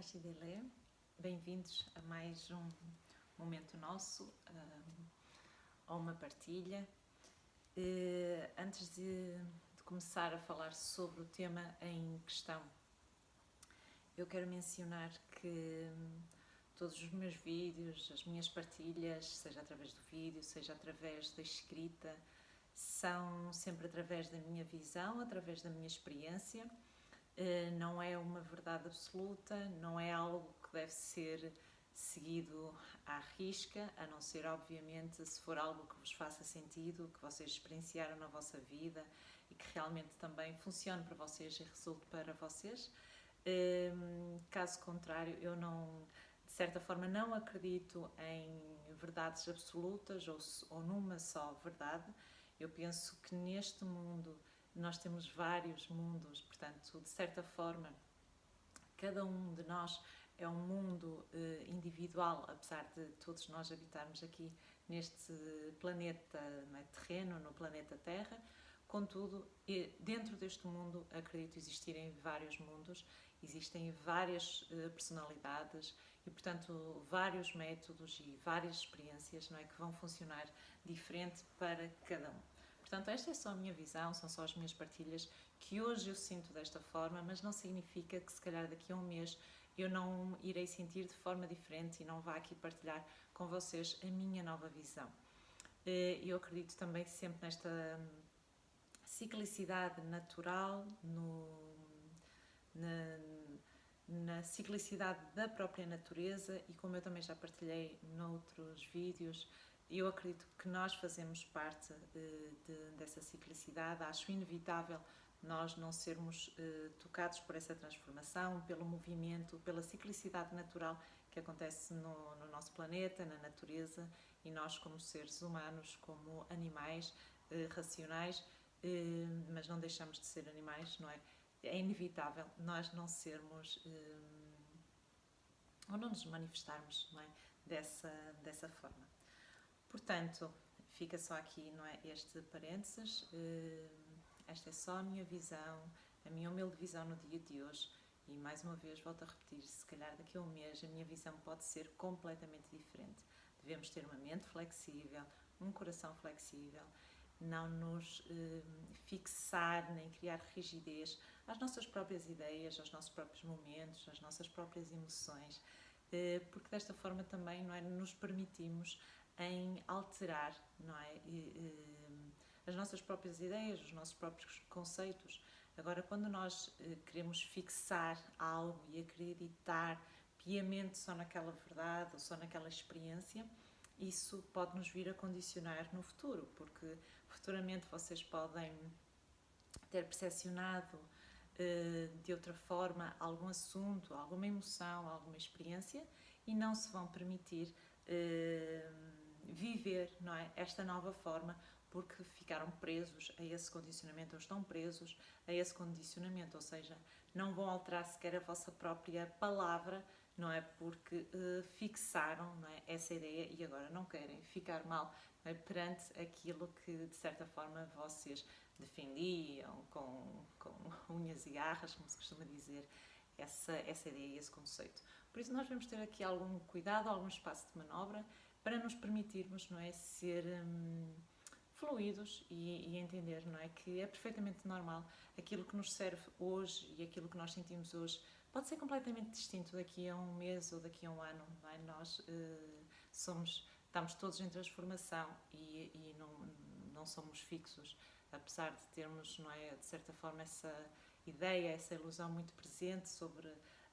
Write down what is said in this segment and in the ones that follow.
Rachidele, bem-vindos a mais um momento nosso, a uma partilha. Antes de começar a falar sobre o tema em questão, eu quero mencionar que todos os meus vídeos, as minhas partilhas, seja através do vídeo, seja através da escrita, são sempre através da minha visão, através da minha experiência. Não é uma verdade absoluta, não é algo que deve ser seguido à risca, a não ser, obviamente, se for algo que vos faça sentido, que vocês experienciaram na vossa vida e que realmente também funcione para vocês e resulte para vocês. Caso contrário, eu não, de certa forma, não acredito em verdades absolutas ou numa só verdade. Eu penso que neste mundo nós temos vários mundos, portanto, de certa forma, cada um de nós é um mundo individual, apesar de todos nós habitarmos aqui neste planeta, não é, terreno, no planeta Terra. Contudo, dentro deste mundo, acredito existirem vários mundos, existem várias personalidades e, portanto, vários métodos e várias experiências, não é, que vão funcionar diferente para cada um. Portanto, esta é só a minha visão, são só as minhas partilhas, que hoje eu sinto desta forma, mas não significa que se calhar daqui a um mês eu não irei sentir de forma diferente e não vá aqui partilhar com vocês a minha nova visão. Eu acredito também sempre nesta ciclicidade natural, na ciclicidade da própria natureza, e como eu também já partilhei noutros vídeos, eu acredito que nós fazemos parte dessa ciclicidade. Acho inevitável nós não sermos tocados por essa transformação, pelo movimento, pela ciclicidade natural que acontece no nosso planeta, na natureza, e nós como seres humanos, como animais racionais, mas não deixamos de ser animais, não é? É inevitável nós não sermos ou não nos manifestarmos, não é? Dessa forma. Portanto, fica só aqui, não é, este parênteses. Esta é só a minha visão, a minha humilde visão no dia de hoje, e mais uma vez volto a repetir, se calhar daqui a um mês a minha visão pode ser completamente diferente. Devemos ter uma mente flexível, um coração flexível, não nos fixar nem criar rigidez às nossas próprias ideias, aos nossos próprios momentos, às nossas próprias emoções, porque desta forma também, não é, nos permitimos em alterar, não é, as nossas próprias ideias, os nossos próprios conceitos. Agora, quando nós queremos fixar algo e acreditar piamente só naquela verdade ou só naquela experiência, isso pode nos vir a condicionar no futuro, porque futuramente vocês podem ter percepcionado de outra forma algum assunto, alguma emoção, alguma experiência, e não se vão permitir viver, não é, esta nova forma, porque ficaram presos a esse condicionamento, ou estão presos a esse condicionamento, ou seja, não vão alterar sequer a vossa própria palavra, não é, porque fixaram, não é, essa ideia e agora não querem ficar mal, não é, perante aquilo que de certa forma vocês defendiam com unhas e garras, como se costuma dizer, essa ideia e esse conceito. Por isso nós vamos ter aqui algum cuidado, algum espaço de manobra para nos permitirmos, não é, ser fluidos e entender, não é, que é perfeitamente normal. Aquilo que nos serve hoje e aquilo que nós sentimos hoje pode ser completamente distinto daqui a um mês ou daqui a um ano, não é? Nós estamos todos em transformação e não somos fixos, apesar de termos, não é, de certa forma, essa ideia, essa ilusão muito presente sobre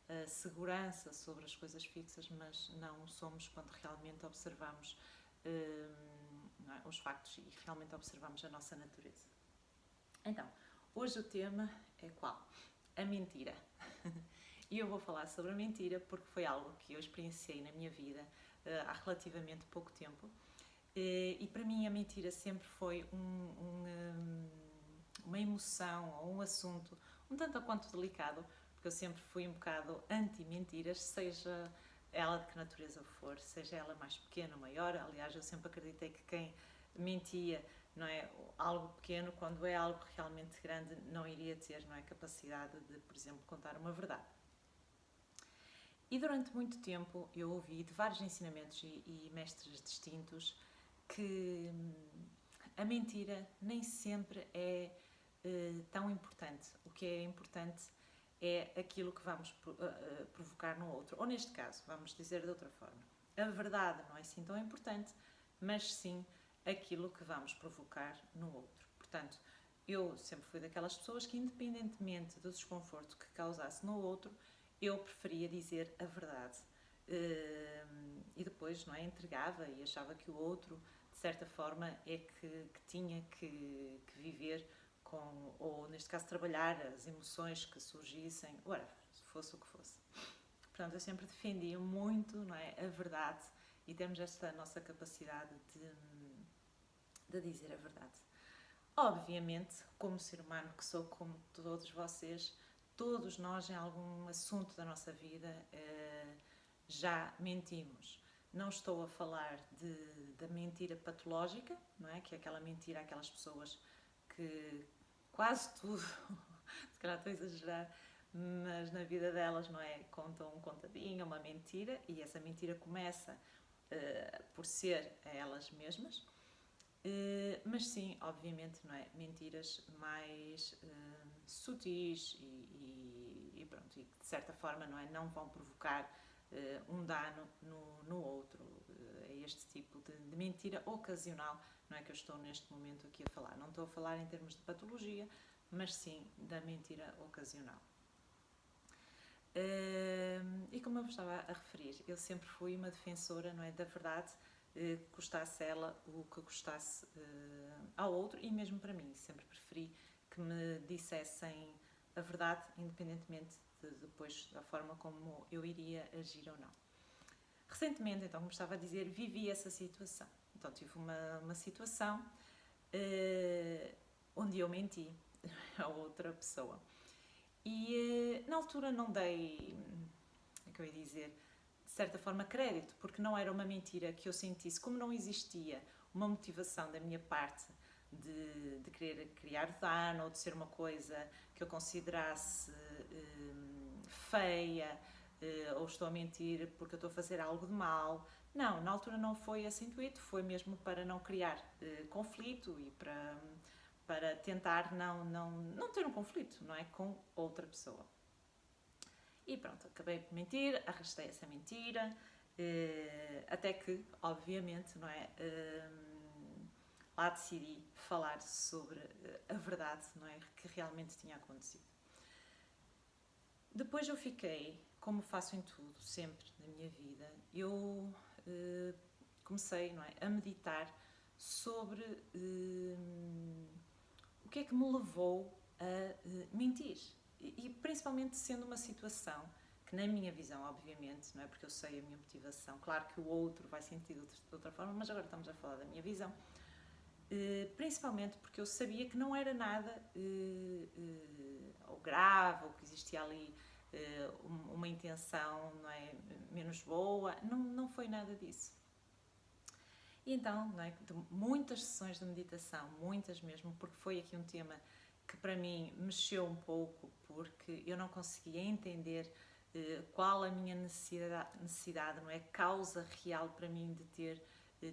a segurança, sobre as coisas fixas, mas não somos quando realmente observamos não é, os factos e realmente observamos a nossa natureza. Então, hoje o tema é qual? A mentira. E eu vou falar sobre a mentira porque foi algo que eu experienciei na minha vida há relativamente pouco tempo. E para mim a mentira sempre foi uma emoção ou um assunto um tanto quanto delicado, porque eu sempre fui um bocado anti-mentiras, seja ela de que natureza for, seja ela mais pequena ou maior. Aliás, eu sempre acreditei que quem mentia, não é, algo pequeno, quando é algo realmente grande, não iria ter, não é, capacidade de, por exemplo, contar uma verdade. E durante muito tempo eu ouvi de vários ensinamentos e mestres distintos que a mentira nem sempre é tão importante. O que é importante é aquilo que vamos provocar no outro. Ou neste caso, vamos dizer de outra forma, a verdade não é assim tão importante, mas sim aquilo que vamos provocar no outro. Portanto, eu sempre fui daquelas pessoas que, independentemente do desconforto que causasse no outro, eu preferia dizer a verdade. E depois, não é, entregava e achava que o outro, de certa forma, é que tinha que viver com, ou neste caso trabalhar as emoções que surgissem, whatever, se fosse o que fosse. Portanto, eu sempre defendi muito, não é, a verdade, e temos esta nossa capacidade de dizer a verdade. Obviamente, como ser humano que sou, como todos vocês, todos nós em algum assunto da nossa vida já mentimos. Não estou a falar da mentira patológica, não é? Que é aquela mentira àquelas pessoas que quase tudo, se calhar estou a exagerar, mas na vida delas, não é? Contam um contadinho, uma mentira, e essa mentira começa por ser a elas mesmas. Mas sim, obviamente, não é? Mentiras mais sutis e pronto, e que de certa forma, não é? Não vão provocar um dano no outro. É este tipo de mentira ocasional, não é, que eu estou neste momento aqui a falar. Não estou a falar em termos de patologia, mas sim da mentira ocasional. E como eu vos estava a referir, eu sempre fui uma defensora, não é, da verdade, gostasse ela o que gostasse ao outro, e mesmo para mim, sempre preferi que me dissessem a verdade, independentemente de depois da forma como eu iria agir ou não. Recentemente, então, como estava a dizer, vivi essa situação. Então tive uma situação onde eu menti a outra pessoa. E na altura não dei, como é que eu ia dizer, de certa forma crédito, porque não era uma mentira que eu sentisse, como não existia uma motivação da minha parte de querer criar dano ou de ser uma coisa que eu considerasse feia, ou estou a mentir porque eu estou a fazer algo de mal. Não, na altura não foi esse intuito, foi mesmo para não criar conflito e para tentar não ter um conflito, não é, com outra pessoa. E pronto, acabei por mentir, arrastei essa mentira, até que, obviamente, não é, lá decidi falar sobre a verdade, não é, que realmente tinha acontecido. Depois eu fiquei, como faço em tudo, sempre na minha vida, eu comecei, não é, a meditar sobre o que é que me levou a mentir. E principalmente sendo uma situação que, na minha visão, obviamente, não é, porque eu sei a minha motivação, claro que o outro vai sentir de outra forma, mas agora estamos a falar da minha visão, principalmente porque eu sabia que não era nada ou grave, ou que existia ali uma intenção, não é, menos boa, não foi nada disso. E então, não é, de muitas sessões de meditação, muitas mesmo, porque foi aqui um tema que para mim mexeu um pouco, porque eu não conseguia entender qual a minha necessidade, não é, causa real para mim de ter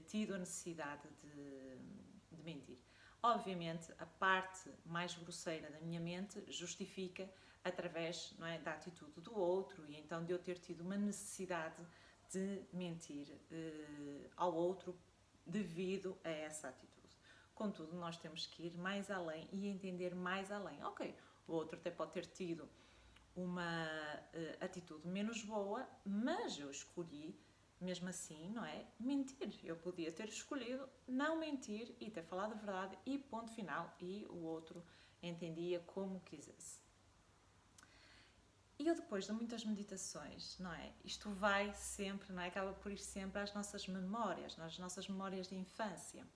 tido a necessidade de mentir. Obviamente, a parte mais grosseira da minha mente justifica através, não é, da atitude do outro, e então de eu ter tido uma necessidade de mentir ao outro devido a essa atitude. Contudo, nós temos que ir mais além e entender mais além. Ok, o outro até pode ter tido uma atitude menos boa, mas eu escolhi, mesmo assim, não é, mentir. Eu podia ter escolhido não mentir e ter falado a verdade e ponto final, e o outro entendia como quisesse. E eu, depois de muitas meditações, não é, isto vai sempre, não é, acaba por ir sempre às nossas memórias, nas nossas memórias de infância.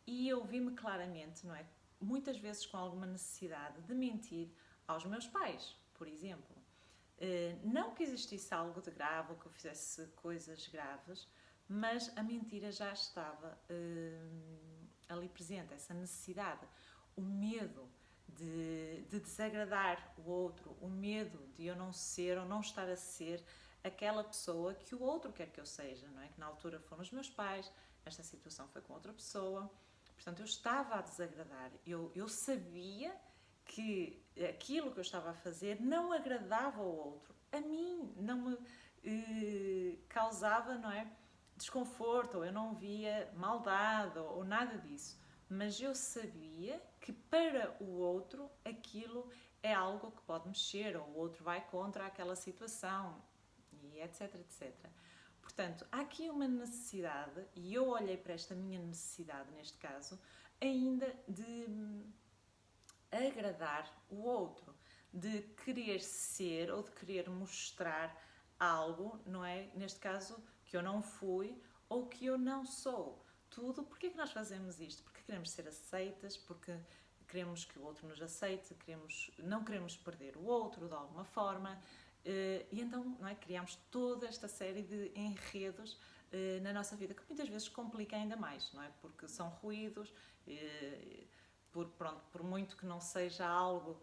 E eu vi-me claramente, não é, muitas vezes com alguma necessidade de mentir aos meus pais, por exemplo. Não que existisse algo de grave ou que eu fizesse coisas graves, mas a mentira já estava ali presente, essa necessidade, o medo de desagradar o outro, o medo de eu não ser ou não estar a ser aquela pessoa que o outro quer que eu seja, não é? Que na altura foram os meus pais, esta situação foi com outra pessoa, portanto eu estava a desagradar, eu sabia que aquilo que eu estava a fazer não agradava ao outro, a mim não me causava, não é, desconforto, ou eu não via maldade, ou nada disso, mas eu sabia que para o outro aquilo é algo que pode mexer, ou o outro vai contra aquela situação, e etc, etc. Portanto, há aqui uma necessidade, e eu olhei para esta minha necessidade, neste caso, ainda de agradar o outro, de querer ser ou de querer mostrar algo, não é? Neste caso, que eu não fui ou que eu não sou. Tudo, porque é que nós fazemos isto? Porque queremos ser aceitas, porque queremos que o outro nos aceite, não queremos perder o outro de alguma forma, e então, não é? Criamos toda esta série de enredos na nossa vida que muitas vezes complica ainda mais, não é? Porque são ruídos, por muito que não seja algo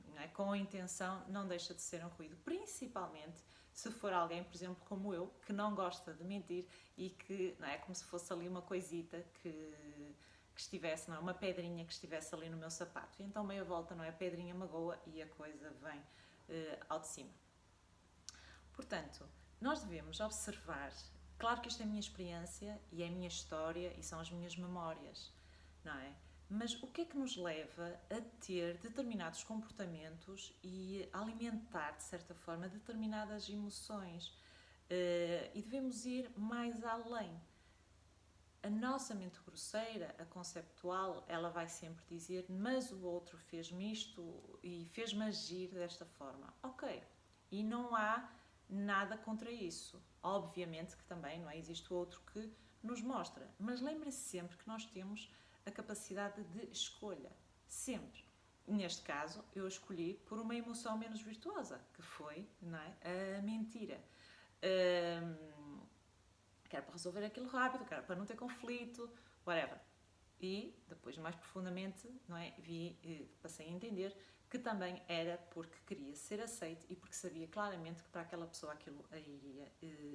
não é, com a intenção, não deixa de ser um ruído, principalmente se for alguém, por exemplo, como eu, que não gosta de mentir e que não é como se fosse ali uma coisita que estivesse, não é, uma pedrinha que estivesse ali no meu sapato. E então meia volta, não é, a pedrinha magoa e a coisa vem ao de cima. Portanto, nós devemos observar, claro que isto é a minha experiência e é a minha história e são as minhas memórias, não é? Mas o que é que nos leva a ter determinados comportamentos e a alimentar, de certa forma, determinadas emoções? E devemos ir mais além. A nossa mente grosseira, a conceptual, ela vai sempre dizer: mas o outro fez-me isto e fez-me agir desta forma. Ok, e não há nada contra isso. Obviamente que também não é, existe o outro que nos mostra, mas lembre-se sempre que nós temos a capacidade de escolha, sempre. Neste caso, eu escolhi por uma emoção menos virtuosa, que foi, não é, a mentira. Que era para resolver aquilo rápido, que era para não ter conflito, whatever. E depois, mais profundamente, não é, passei a entender que também era porque queria ser aceite e porque sabia claramente que para aquela pessoa aquilo a iria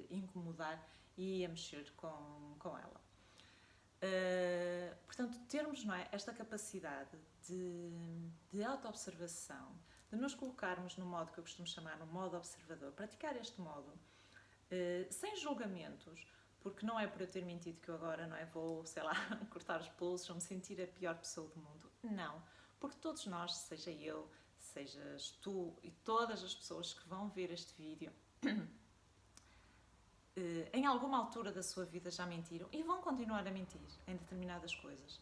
incomodar e ia mexer com ela. Portanto, termos, não é, esta capacidade de autoobservação, de nos colocarmos no modo que eu costumo chamar, no modo observador, praticar este modo, sem julgamentos, porque não é por eu ter mentido que eu agora, não é, vou, sei lá, cortar os pulsos ou me sentir a pior pessoa do mundo. Não, porque todos nós, seja eu, sejas tu e todas as pessoas que vão ver este vídeo, em alguma altura da sua vida já mentiram e vão continuar a mentir em determinadas coisas.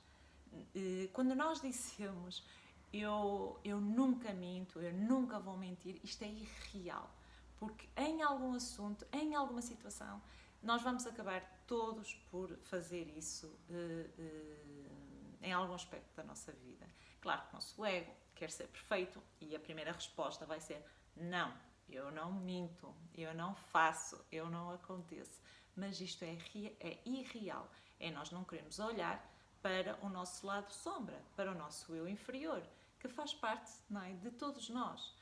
Quando nós dissemos eu nunca minto, eu nunca vou mentir, isto é irreal, porque em algum assunto, em alguma situação, nós vamos acabar todos por fazer isso em algum aspecto da nossa vida. Claro que o nosso ego quer ser perfeito e a primeira resposta vai ser não. Eu não minto, eu não faço, eu não aconteço. Mas isto é irreal. É nós não queremos olhar para o nosso lado sombra, para o nosso eu inferior, que faz parte, não é, de todos nós.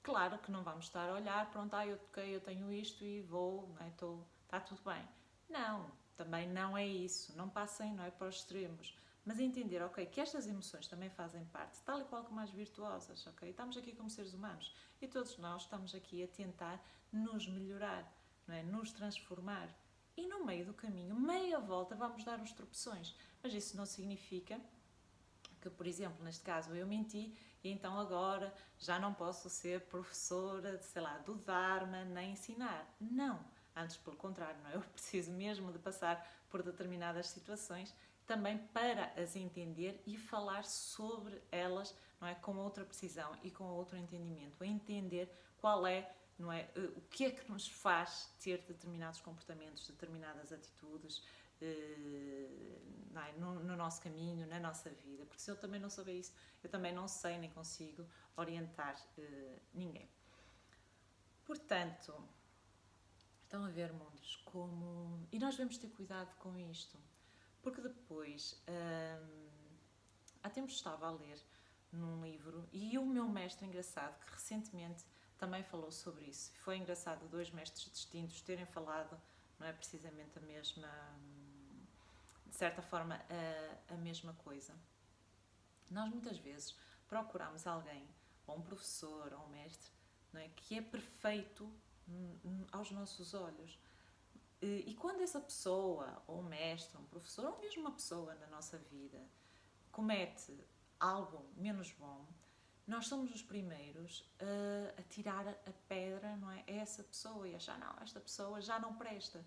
Claro que não vamos estar a olhar, pronto, eu tenho isto e vou, não é, está tudo bem. Não, também não é isso. Não passem, não é, para os extremos. Mas entender, ok, que estas emoções também fazem parte, tal e qual como as virtuosas, ok? Estamos aqui como seres humanos e todos nós estamos aqui a tentar nos melhorar, não é? Nos transformar. E no meio do caminho, meia volta, vamos dar uns tropeções. Mas isso não significa que, por exemplo, neste caso eu menti e então agora já não posso ser professora, sei lá, do Dharma, nem ensinar. Não, antes pelo contrário, não é? Eu preciso mesmo de passar por determinadas situações também para as entender e falar sobre elas, não é, com outra precisão e com outro entendimento, a entender qual é, não é, o que é que nos faz ter determinados comportamentos, determinadas atitudes não é, no nosso caminho, na nossa vida, porque se eu também não souber isso, eu também não sei nem consigo orientar ninguém. Portanto, estão a ver, mundos, como... E nós devemos ter cuidado com isto. Porque depois, há tempos estava a ler num livro, e o meu mestre engraçado, que recentemente também falou sobre isso. Foi engraçado 2 mestres distintos terem falado, não é precisamente a mesma, de certa forma, a mesma coisa. Nós muitas vezes procuramos alguém, ou um professor, ou um mestre, não é, que é perfeito aos nossos olhos. E quando essa pessoa, ou um mestre, ou um professor, ou mesmo uma pessoa na nossa vida, comete algo menos bom, nós somos os primeiros a tirar a pedra, não é, a essa pessoa e achar, não, esta pessoa já não presta.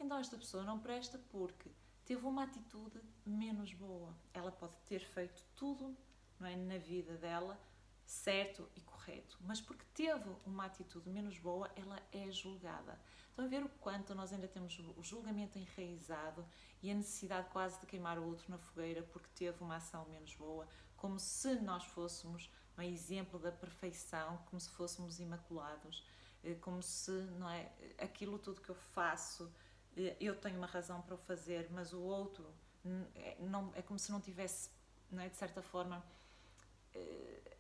Então esta pessoa não presta porque teve uma atitude menos boa. Ela pode ter feito tudo, não é, na vida dela certo e correto, mas porque teve uma atitude menos boa, ela é julgada. Estão a ver o quanto nós ainda temos o julgamento enraizado e a necessidade quase de queimar o outro na fogueira porque teve uma ação menos boa, como se nós fôssemos um exemplo da perfeição, como se fôssemos imaculados, como se, não é, aquilo tudo que eu faço, eu tenho uma razão para o fazer, mas o outro não, é como se não tivesse, não é, de certa forma,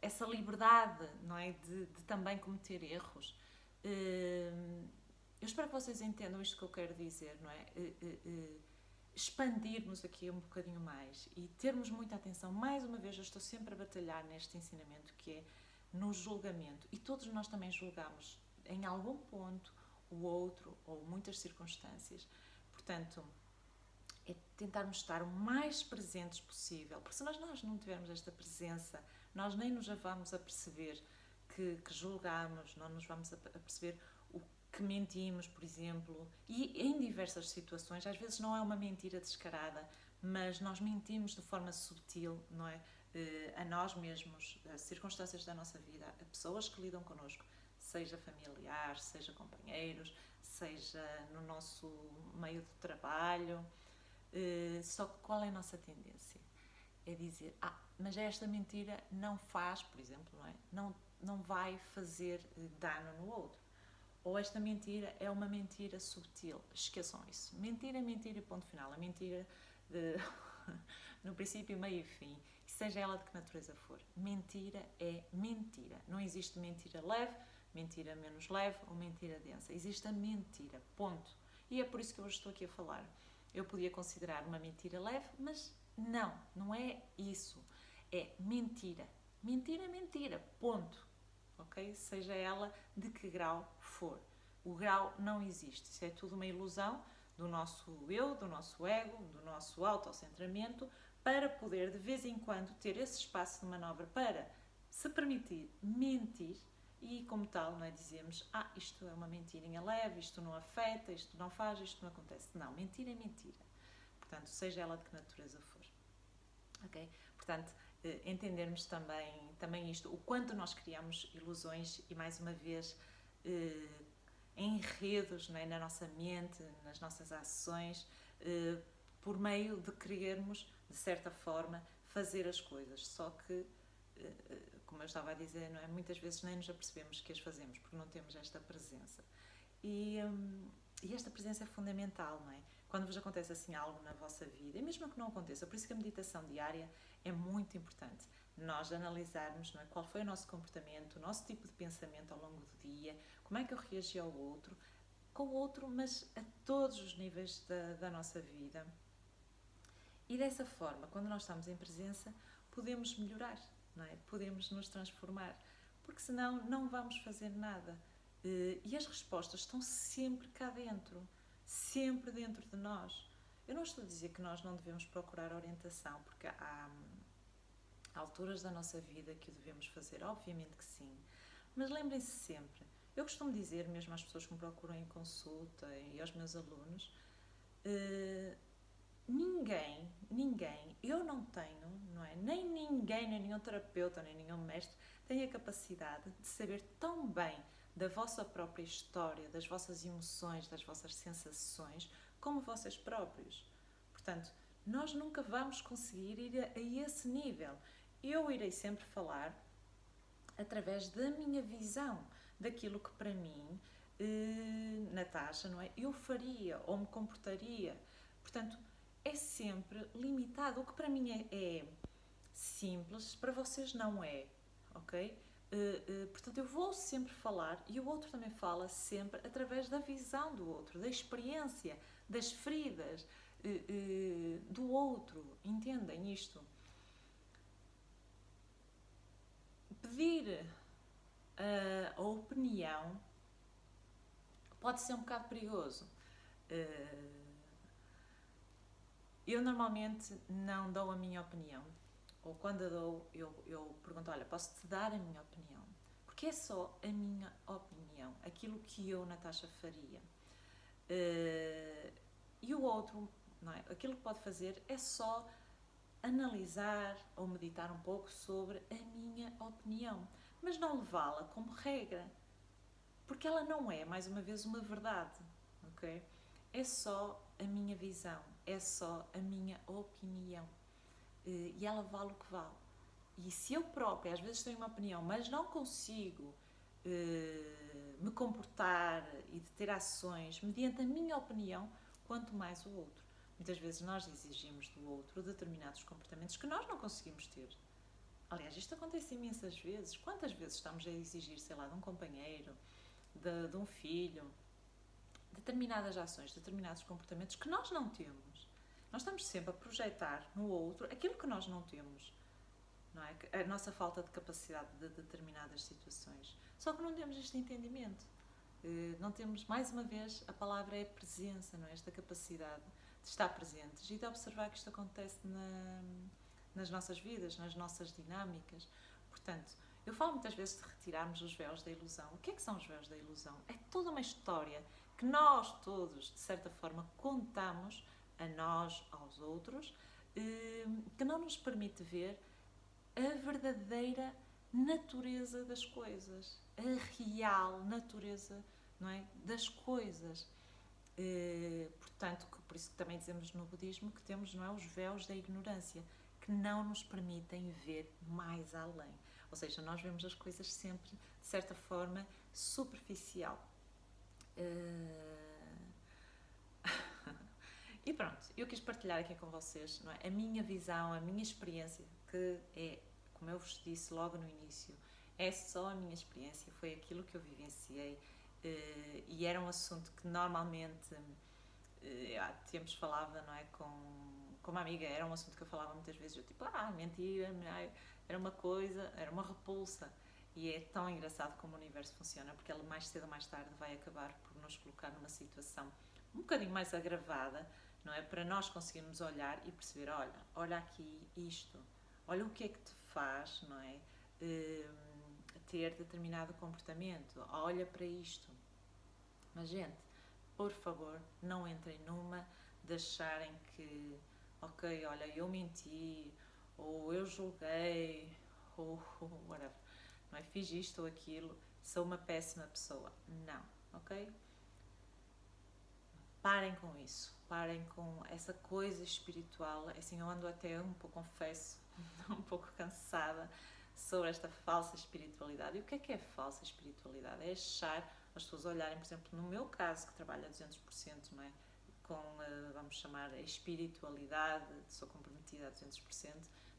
essa liberdade, não é, de também cometer erros. Eu espero que vocês entendam isto que eu quero dizer, não é? Expandirmos aqui um bocadinho mais e termos muita atenção. Mais uma vez, eu estou sempre a batalhar neste ensinamento que é no julgamento. E todos nós também julgamos em algum ponto o outro ou muitas circunstâncias. Portanto, é tentarmos estar o mais presentes possível, porque se nós não tivermos esta presença, nós nem nos vamos a perceber que julgamos, não nos vamos a perceber o que mentimos, por exemplo, e em diversas situações, às vezes não é uma mentira descarada, mas nós mentimos de forma subtil, não é? A nós mesmos, a circunstâncias da nossa vida, a pessoas que lidam connosco, seja familiares, seja companheiros, seja no nosso meio de trabalho. Só que qual é a nossa tendência? É dizer, mas esta mentira não faz, por exemplo, não é? Não vai fazer dano no outro. Ou esta mentira é uma mentira subtil. Esqueçam isso. Mentira é mentira e ponto final. A mentira no princípio, meio e fim. Seja ela de que natureza for. Mentira é mentira. Não existe mentira leve, mentira menos leve ou mentira densa. Existe a mentira. Ponto. E é por isso que eu hoje estou aqui a falar. Eu podia considerar uma mentira leve, mas não é isso. É mentira. Mentira é mentira. Ponto. Ok? Seja ela de que grau for. O grau não existe. Isso é tudo uma ilusão do nosso eu, do nosso ego, do nosso autocentramento, para poder de vez em quando ter esse espaço de manobra para se permitir mentir e, como tal, não é, dizemos, isto é uma mentirinha leve, isto não afeta, isto não faz, isto não acontece. Não, mentira é mentira. Portanto, seja ela de que natureza for. Ok? Portanto, entendermos também isto, o quanto nós criamos ilusões e, mais uma vez, enredos, não é, na nossa mente, nas nossas ações, por meio de querermos, de certa forma, fazer as coisas. Só que, como eu estava a dizer, não é, muitas vezes nem nos apercebemos que as fazemos, porque não temos esta presença. E esta presença é fundamental, não é? Quando vos acontece assim algo na vossa vida, e mesmo que não aconteça, por isso que a meditação diária é muito importante. Nós analisarmos, não é, qual foi o nosso comportamento, o nosso tipo de pensamento ao longo do dia, como é que eu reagi ao outro, com o outro, mas a todos os níveis da nossa vida. E dessa forma, quando nós estamos em presença, podemos melhorar, não é? Podemos nos transformar, porque senão não vamos fazer nada. E as respostas estão sempre cá dentro, sempre dentro de nós. Eu não estou a dizer que nós não devemos procurar orientação, porque há alturas da nossa vida que o devemos fazer, obviamente que sim. Mas lembrem-se sempre, eu costumo dizer, mesmo às pessoas que me procuram em consulta e aos meus alunos, ninguém, eu não tenho, não é? Nem ninguém, nem nenhum terapeuta, nem nenhum mestre tem a capacidade de saber tão bem da vossa própria história, das vossas emoções, das vossas sensações, como vocês próprios. Portanto, nós nunca vamos conseguir ir a esse nível. Eu irei sempre falar através da minha visão, daquilo que para mim, Natasha, não é? Eu faria ou me comportaria. Portanto, é sempre limitado. O que para mim é simples, para vocês não é, ok? Portanto, eu vou sempre falar, e o outro também fala sempre através da visão do outro, da experiência, das feridas do outro. Entendem isto? Pedir a opinião pode ser um bocado perigoso. Eu normalmente não dou a minha opinião, ou quando a dou, eu pergunto: olha, posso-te dar a minha opinião? Porque é só a minha opinião, aquilo que eu, Natasha, faria. E o outro, não é? Aquilo que pode fazer é só analisar ou meditar um pouco sobre a minha opinião, mas não levá-la como regra, porque ela não é, mais uma vez, uma verdade, ok? É só a minha visão, é só a minha opinião, e ela vale o que vale. E se eu própria às vezes tenho uma opinião, mas não consigo me comportar e de ter ações mediante a minha opinião, quanto mais o outro. Muitas vezes nós exigimos do outro determinados comportamentos que nós não conseguimos ter. Aliás, isto acontece imensas vezes. Quantas vezes estamos a exigir, sei lá, de um companheiro, de um filho, determinadas ações, determinados comportamentos que nós não temos. Nós estamos sempre a projetar no outro aquilo que nós não temos. Não é? A nossa falta de capacidade de determinadas situações. Só que não temos este entendimento. Não temos, mais uma vez, a palavra é presença, não é? Esta capacidade de estar presentes e de observar que isto acontece nas nossas vidas, nas nossas dinâmicas. Portanto, eu falo muitas vezes de retirarmos os véus da ilusão. O que é que são os véus da ilusão? É toda uma história que nós todos, de certa forma, contamos a nós, aos outros, que não nos permite ver a verdadeira natureza das coisas, a real natureza, não é, das coisas. Portanto, por isso que também dizemos no budismo que temos, não é, os véus da ignorância, que não nos permitem ver mais além. Ou seja, nós vemos as coisas sempre, de certa forma, superficial. E pronto, eu quis partilhar aqui com vocês, não é, a minha visão, a minha experiência, que é, como eu vos disse logo no início, é só a minha experiência, foi aquilo que eu vivenciei, e era um assunto que normalmente há tempos falava, não é, com uma amiga, era um assunto que eu falava muitas vezes, eu tipo, mentira, era uma coisa, era uma repulsa. E é tão engraçado como o universo funciona, porque ele mais cedo ou mais tarde vai acabar por nos colocar numa situação um bocadinho mais agravada, não é? Para nós conseguirmos olhar e perceber, olha aqui isto, olha o que é que te faz, não é? Ter determinado comportamento, olha para isto. Mas, gente, por favor, não entrem numa de acharem que, ok, olha, eu menti, ou eu julguei, ou whatever, não é? Fiz isto ou aquilo, sou uma péssima pessoa. Não, ok? Parem com isso, parem com essa coisa espiritual. Assim, eu ando até um pouco, confesso, um pouco cansada sobre esta falsa espiritualidade. E o que é falsa espiritualidade? É achar, as pessoas olharem, por exemplo, no meu caso, que trabalho a 200%, não é? Com, vamos chamar, a espiritualidade, sou comprometida a 200%,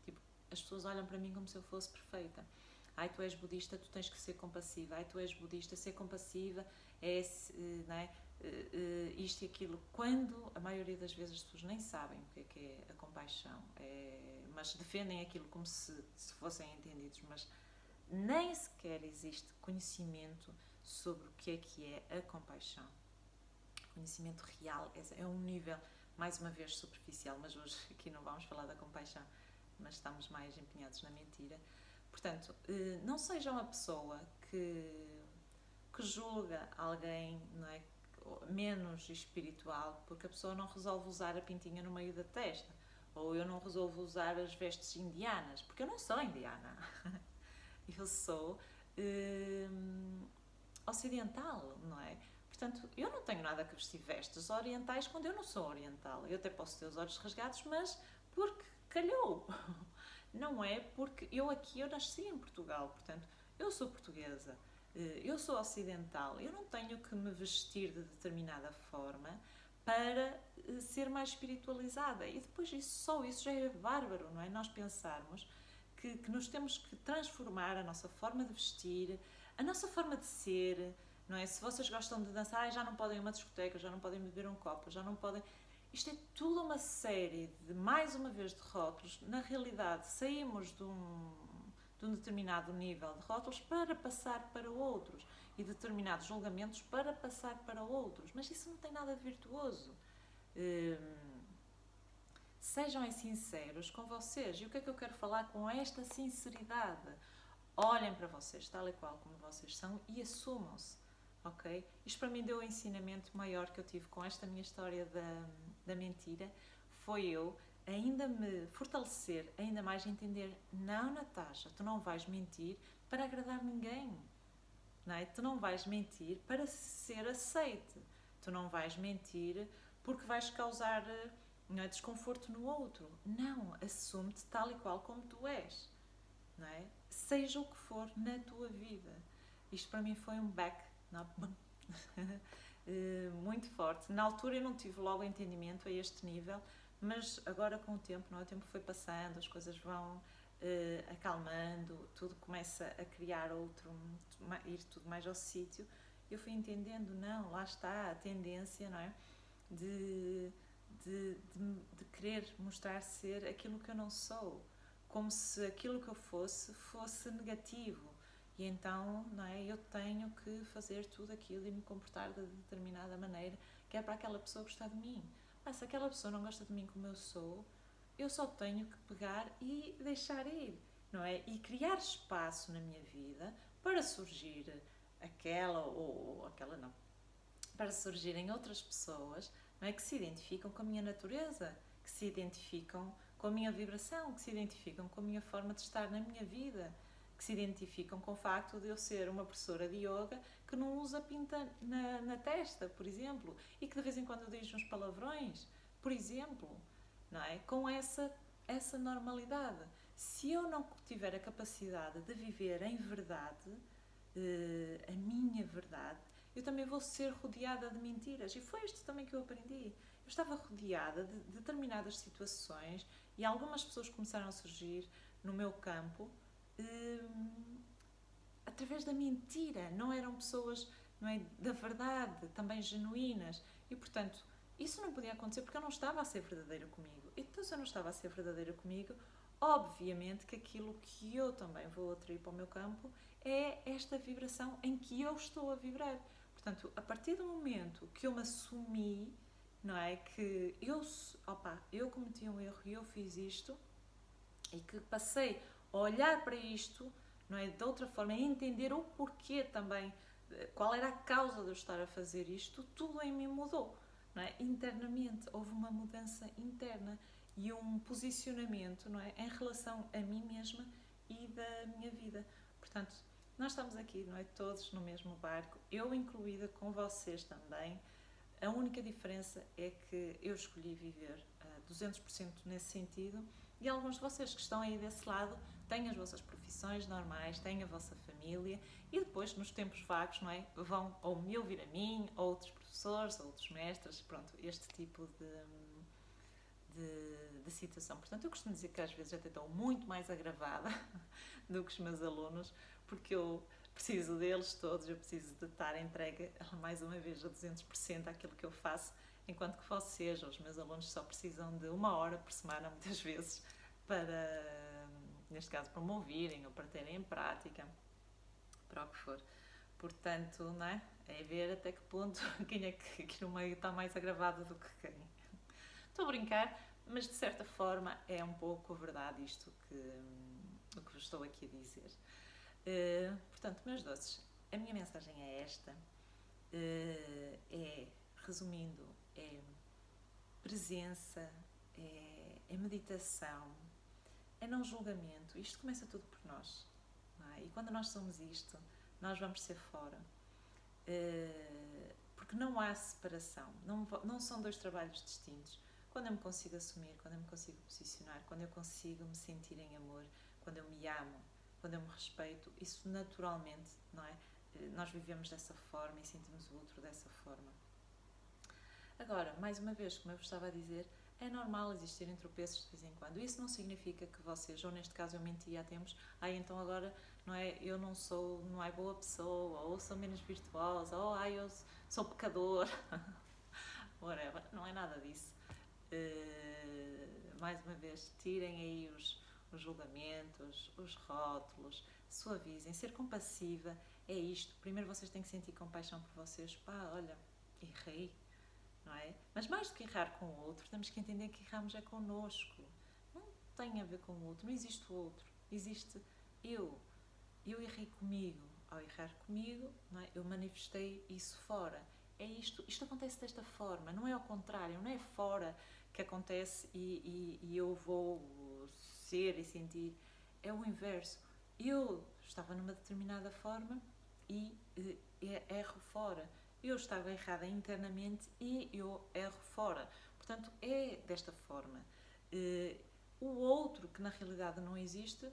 tipo, as pessoas olham para mim como se eu fosse perfeita. Ai, tu és budista, tu tens que ser compassiva. Ai, tu és budista, ser compassiva é, não é? Isto e aquilo, quando a maioria das vezes as pessoas nem sabem o que é a compaixão, mas defendem aquilo como se fossem entendidos, mas nem sequer existe conhecimento sobre o que é a compaixão. Conhecimento real é um nível, mais uma vez, superficial, mas hoje aqui não vamos falar da compaixão, mas estamos mais empenhados na mentira. Portanto, não seja uma pessoa que julga alguém, não é, menos espiritual porque a pessoa não resolve usar a pintinha no meio da testa, ou eu não resolvo usar as vestes indianas, porque eu não sou indiana, eu sou ocidental, não é? Portanto, eu não tenho nada que vestir vestes orientais quando eu não sou oriental. Eu até posso ter os olhos rasgados, mas porque calhou, não é? Porque eu nasci em Portugal, portanto, eu sou portuguesa. Eu sou ocidental, eu não tenho que me vestir de determinada forma para ser mais espiritualizada. E depois só isso já é bárbaro, não é? Nós pensarmos que nos temos que transformar, a nossa forma de vestir, a nossa forma de ser, não é? Se vocês gostam de dançar, já não podem ir a uma discoteca, já não podem beber um copo, já não podem... Isto é tudo uma série de, mais uma vez, de rótulos. Na realidade, saímos de um determinado nível de rótulos para passar para outros e determinados julgamentos para passar para outros. Mas isso não tem nada de virtuoso. Sejam sinceros com vocês. E o que é que eu quero falar com esta sinceridade? Olhem para vocês, tal e qual como vocês são, e assumam-se, ok? Isto para mim deu o ensinamento maior que eu tive com esta minha história da mentira. Foi eu ainda me fortalecer, ainda mais entender, não, Natasha, tu não vais mentir para agradar ninguém. Não é? Tu não vais mentir para ser aceite. Tu não vais mentir porque vais causar, não é, desconforto no outro. Não, assume-te tal e qual como tu és. Não é? Seja o que for na tua vida. Isto para mim foi um back, muito forte. Na altura eu não tive logo entendimento a este nível, mas agora com o tempo, não é? O tempo foi passando, as coisas vão acalmando, tudo começa a criar ir tudo mais ao sítio. Eu fui entendendo, não, lá está a tendência, não é? De querer mostrar ser aquilo que eu não sou, como se aquilo que eu fosse negativo. E então, não é, eu tenho que fazer tudo aquilo e me comportar de determinada maneira que é para aquela pessoa gostar de mim. Mas se aquela pessoa não gosta de mim como eu sou, eu só tenho que pegar e deixar ir, não é? E criar espaço na minha vida para surgir aquela ou aquela não, para surgirem outras pessoas, não é, que se identificam com a minha natureza, que se identificam com a minha vibração, que se identificam com a minha forma de estar na minha vida, que se identificam com o facto de eu ser uma professora de yoga que não usa pinta na testa, por exemplo, e que de vez em quando diz uns palavrões, por exemplo, não é? Com essa normalidade. Se eu não tiver a capacidade de viver em verdade, a minha verdade, eu também vou ser rodeada de mentiras. E foi isto também que eu aprendi. Eu estava rodeada de determinadas situações e algumas pessoas começaram a surgir no meu campo através da mentira. Não eram pessoas, não é, da verdade, também genuínas. E, portanto, isso não podia acontecer porque eu não estava a ser verdadeira comigo. Então, se eu não estava a ser verdadeira comigo, obviamente que aquilo que eu também vou atrair para o meu campo é esta vibração em que eu estou a vibrar. Portanto, a partir do momento que eu me assumi, não é, que eu cometi um erro e eu fiz isto, e que passei a olhar para isto, não é, de outra forma, a entender o porquê também, qual era a causa de eu estar a fazer isto, tudo em mim mudou, não é? Internamente, houve uma mudança interna e um posicionamento, não é, em relação a mim mesma e da minha vida. Portanto, nós estamos aqui, não é, todos no mesmo barco, eu incluída com vocês também. A única diferença é que eu escolhi viver 200% nesse sentido e alguns de vocês que estão aí desse lado têm as vossas profissões normais, têm a vossa família e depois, nos tempos vagos, não é, vão ou me ouvir a mim, ou outros professores, ou outros mestres, pronto, este tipo de situação. Portanto, eu costumo dizer que às vezes até estou muito mais agravada do que os meus alunos, porque eu preciso deles todos, eu preciso de estar entregue mais uma vez a 200% àquilo que eu faço, enquanto que vocês, ou os meus alunos, só precisam de 1 hora por semana, muitas vezes, para, neste caso, para me ouvirem ou para terem em prática, para o que for. Portanto, não é? É ver até que ponto quem é que aqui no meio está mais agravado do que quem. Estou a brincar, mas de certa forma é um pouco a verdade isto o que vos estou aqui a dizer. Portanto, meus doces, a minha mensagem é esta. Resumindo, é presença, é meditação, é não julgamento. Isto começa tudo por nós, não é? E quando nós somos isto, nós vamos ser fora. Porque não há separação, não são dois trabalhos distintos. Quando eu me consigo assumir, quando eu me consigo posicionar, quando eu consigo me sentir em amor, quando eu me amo, quando eu me respeito, isso naturalmente, não é? Nós vivemos dessa forma e sentimos o outro dessa forma. Agora, mais uma vez, como eu vos estava a dizer, É normal existirem tropeços de vez em quando. Isso não significa que vocês, ou neste caso eu menti há tempos, então agora não é, eu não é boa pessoa, ou sou menos virtuosa, ou eu sou pecador, whatever. Não é nada disso. Mais uma vez, tirem aí os julgamentos, os rótulos, suavizem. Ser compassiva é isto. Primeiro vocês têm que sentir compaixão por vocês. Pá, olha, errei, não é? Mas mais do que errar com o outro, temos que entender que erramos é connosco. Não tem a ver com o outro, não existe o outro. Existe eu. Eu errei comigo. Ao errar comigo, não é? Eu manifestei isso fora. É isto acontece desta forma, não é ao contrário, não é fora que acontece e eu vou ser e sentir. É o inverso. Eu estava numa determinada forma e erro fora. Eu estava errada internamente e eu erro fora. Portanto, é desta forma. O outro, que na realidade não existe,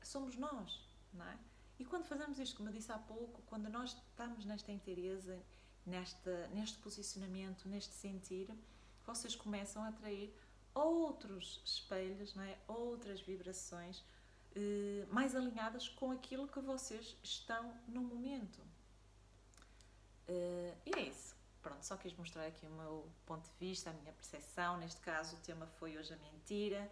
somos nós, não é? E quando fazemos isto, como eu disse há pouco, quando nós estamos nesta inteireza, neste posicionamento, neste sentir, vocês começam a atrair outros espelhos, não é? Outras vibrações mais alinhadas com aquilo que vocês estão no momento. E é isso. Pronto, só quis mostrar aqui o meu ponto de vista, a minha percepção. Neste caso, o tema foi hoje a mentira.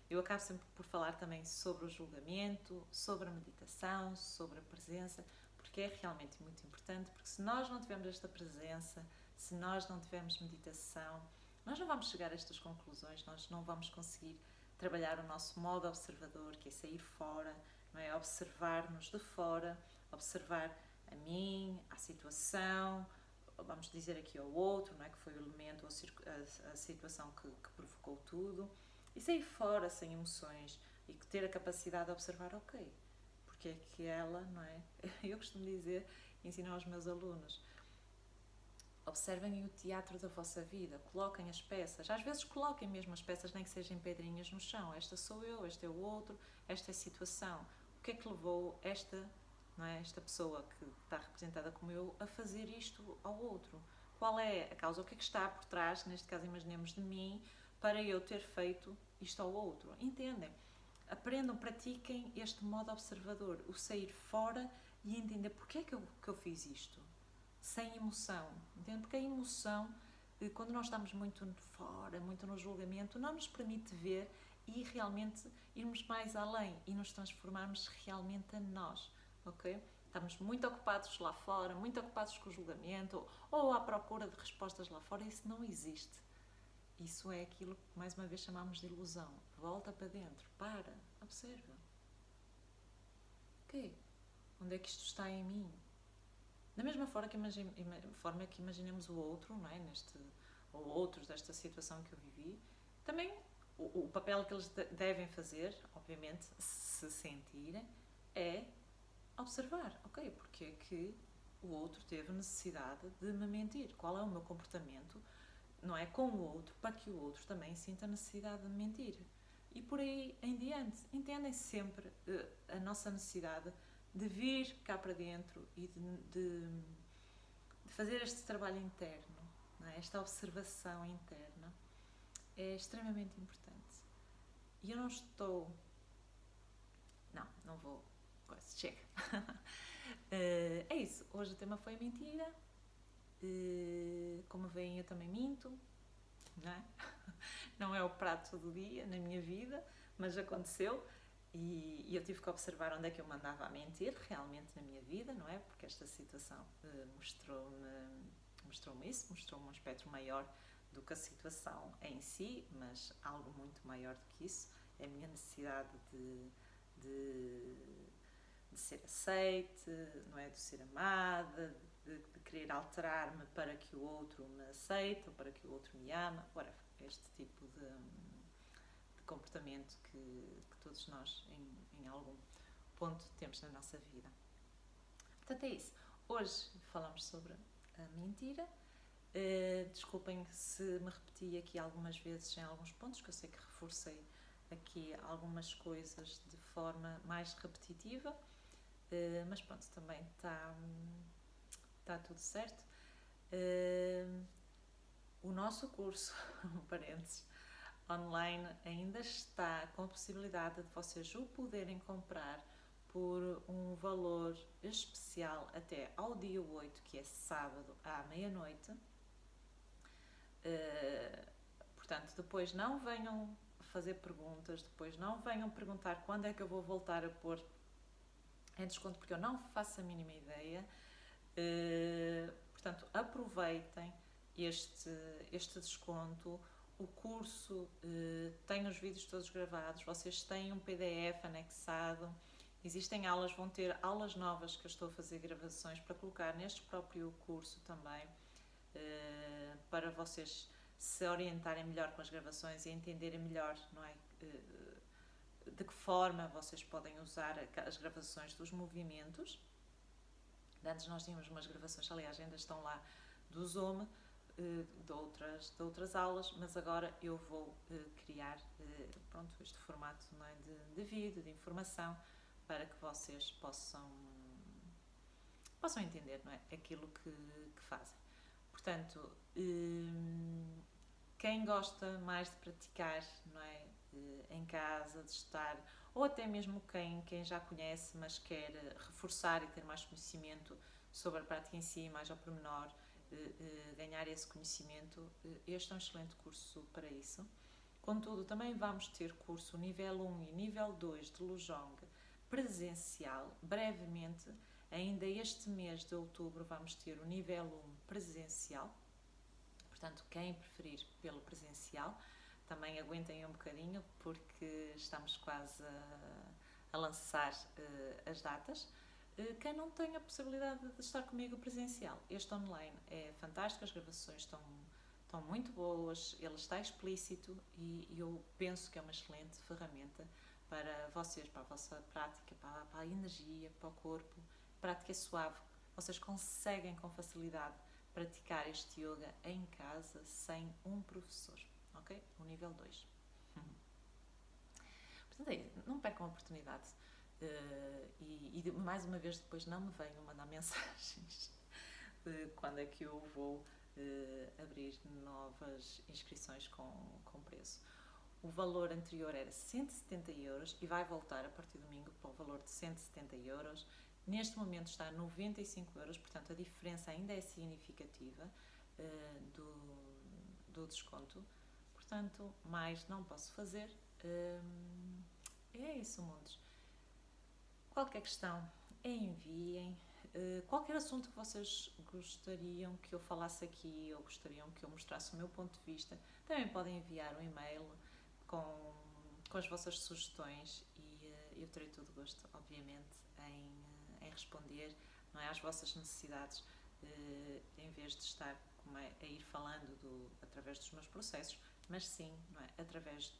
Eu acabo sempre por falar também sobre o julgamento, sobre a meditação, sobre a presença, porque é realmente muito importante, porque se nós não tivermos esta presença, se nós não tivermos meditação, nós não vamos chegar a estas conclusões, nós não vamos conseguir trabalhar o nosso modo observador, que é sair fora, não é? Observar-nos de fora, observar a mim, a situação, vamos dizer aqui ao outro, não é? Que foi o elemento, a situação que provocou tudo, e sair fora sem emoções e ter a capacidade de observar, ok, porque é que ela, não é? Eu costumo dizer, ensino aos meus alunos, observem o teatro da vossa vida, coloquem as peças, às vezes coloquem mesmo as peças, nem que sejam pedrinhas no chão, esta sou eu, este é o outro, esta é a situação, o que é que levou não é, esta pessoa que está representada como eu a fazer isto ao outro? Qual é a causa? O que é que está por trás, neste caso imaginemos de mim, para eu ter feito isto ao outro? Entendem? Aprendam, pratiquem este modo observador, o sair fora e entender porque é que eu fiz isto. Sem emoção, entende? Porque a emoção, quando nós estamos muito fora, muito no julgamento, não nos permite ver e realmente irmos mais além e nos transformarmos realmente em nós, ok? Estamos muito ocupados lá fora, muito ocupados com o julgamento ou à procura de respostas lá fora, isso não existe. Isso é aquilo que mais uma vez chamamos de ilusão. Volta para dentro, para, observa. Ok, onde é que isto está em mim? Da mesma forma que imaginemos o outro, não é? Ou outros desta situação que eu vivi, também o papel que eles devem fazer, obviamente, se sentirem, é observar, ok, porque é que o outro teve necessidade de me mentir, qual é o meu comportamento, não é, com o outro, para que o outro também sinta a necessidade de me mentir. E por aí em diante, entendem sempre a nossa necessidade de vir cá para dentro e de fazer este trabalho interno, não é? Esta observação interna é extremamente importante. E eu não estou... Não vou... Chega. É isso. Hoje o tema foi mentira. Como veem, eu também minto. Não é? Não é o prato do dia na minha vida, mas aconteceu. E eu tive que observar onde é que eu mandava a mentir realmente na minha vida, não é? Porque esta situação mostrou-me isso, mostrou-me um espectro maior do que a situação em si, mas algo muito maior do que isso. É a minha necessidade de ser aceite, não é? De ser amada, de querer alterar-me para que o outro me aceite ou para que o outro me ama, whatever. Este tipo de comportamento que todos nós em algum ponto temos na nossa vida. Portanto, é isso. Hoje falamos sobre a mentira. Desculpem se me repeti aqui algumas vezes em alguns pontos, que eu sei que reforcei aqui algumas coisas de forma mais repetitiva, mas pronto, também está tudo certo. O nosso curso, parênteses, online ainda está com a possibilidade de vocês o poderem comprar por um valor especial até ao dia 8, que é sábado, à meia-noite. Portanto, depois não venham fazer perguntas, depois não venham perguntar quando é que eu vou voltar a pôr em desconto, porque eu não faço a mínima ideia. Portanto, aproveitem este desconto. O curso tem os vídeos todos gravados, vocês têm um PDF anexado, existem aulas, vão ter aulas novas que eu estou a fazer gravações para colocar neste próprio curso também, para vocês se orientarem melhor com as gravações e entenderem melhor, não é? De que forma vocês podem usar as gravações dos movimentos. Antes nós tínhamos umas gravações, aliás, ainda estão lá, do Zoom, de outras aulas, mas agora eu vou criar este formato, não é, de vídeo, de informação, para que vocês possam entender, não é, aquilo que fazem. Portanto, quem gosta mais de praticar, não é, em casa, de estar, ou até mesmo quem já conhece, mas quer reforçar e ter mais conhecimento sobre a prática em si, mais ao pormenor, ganhar esse conhecimento, este é um excelente curso para isso. Contudo, também vamos ter curso nível 1 e nível 2 de Lujong presencial, brevemente, ainda este mês de outubro vamos ter o nível 1 presencial. Portanto, quem preferir pelo presencial, também aguentem um bocadinho, porque estamos quase a lançar as datas. Quem não tem a possibilidade de estar comigo presencial, este online é fantástico, as gravações estão muito boas, ele está explícito e eu penso que é uma excelente ferramenta para vocês, para a vossa prática, para a energia, para o corpo. A prática é suave, vocês conseguem com facilidade praticar este yoga em casa sem um professor, ok? O nível 2. Portanto, é isso, não percam a oportunidade. E mais uma vez depois não me venham mandar mensagens de quando é que eu vou abrir novas inscrições com preço. O valor anterior era 170 euros e vai voltar a partir de domingo para o valor de 170 euros. Neste momento está a 95 euros, portanto a diferença ainda é significativa do desconto. Portanto, mais não posso fazer. É isso, mundos. Qualquer questão, enviem. Qualquer assunto que vocês gostariam que eu falasse aqui ou gostariam que eu mostrasse o meu ponto de vista, também podem enviar um e-mail com as vossas sugestões e eu terei todo o gosto, obviamente, em responder, não é, às vossas necessidades, em vez de estar a ir falando através dos meus processos, mas sim, não é, através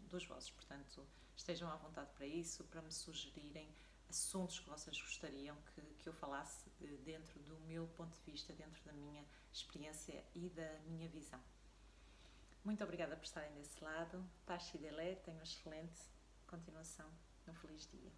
dos vossos. Portanto, estejam à vontade para isso, para me sugerirem assuntos que vocês gostariam que eu falasse dentro do meu ponto de vista, dentro da minha experiência e da minha visão. Muito obrigada por estarem desse lado. Tashi Dele, tenham uma excelente continuação. Um feliz dia.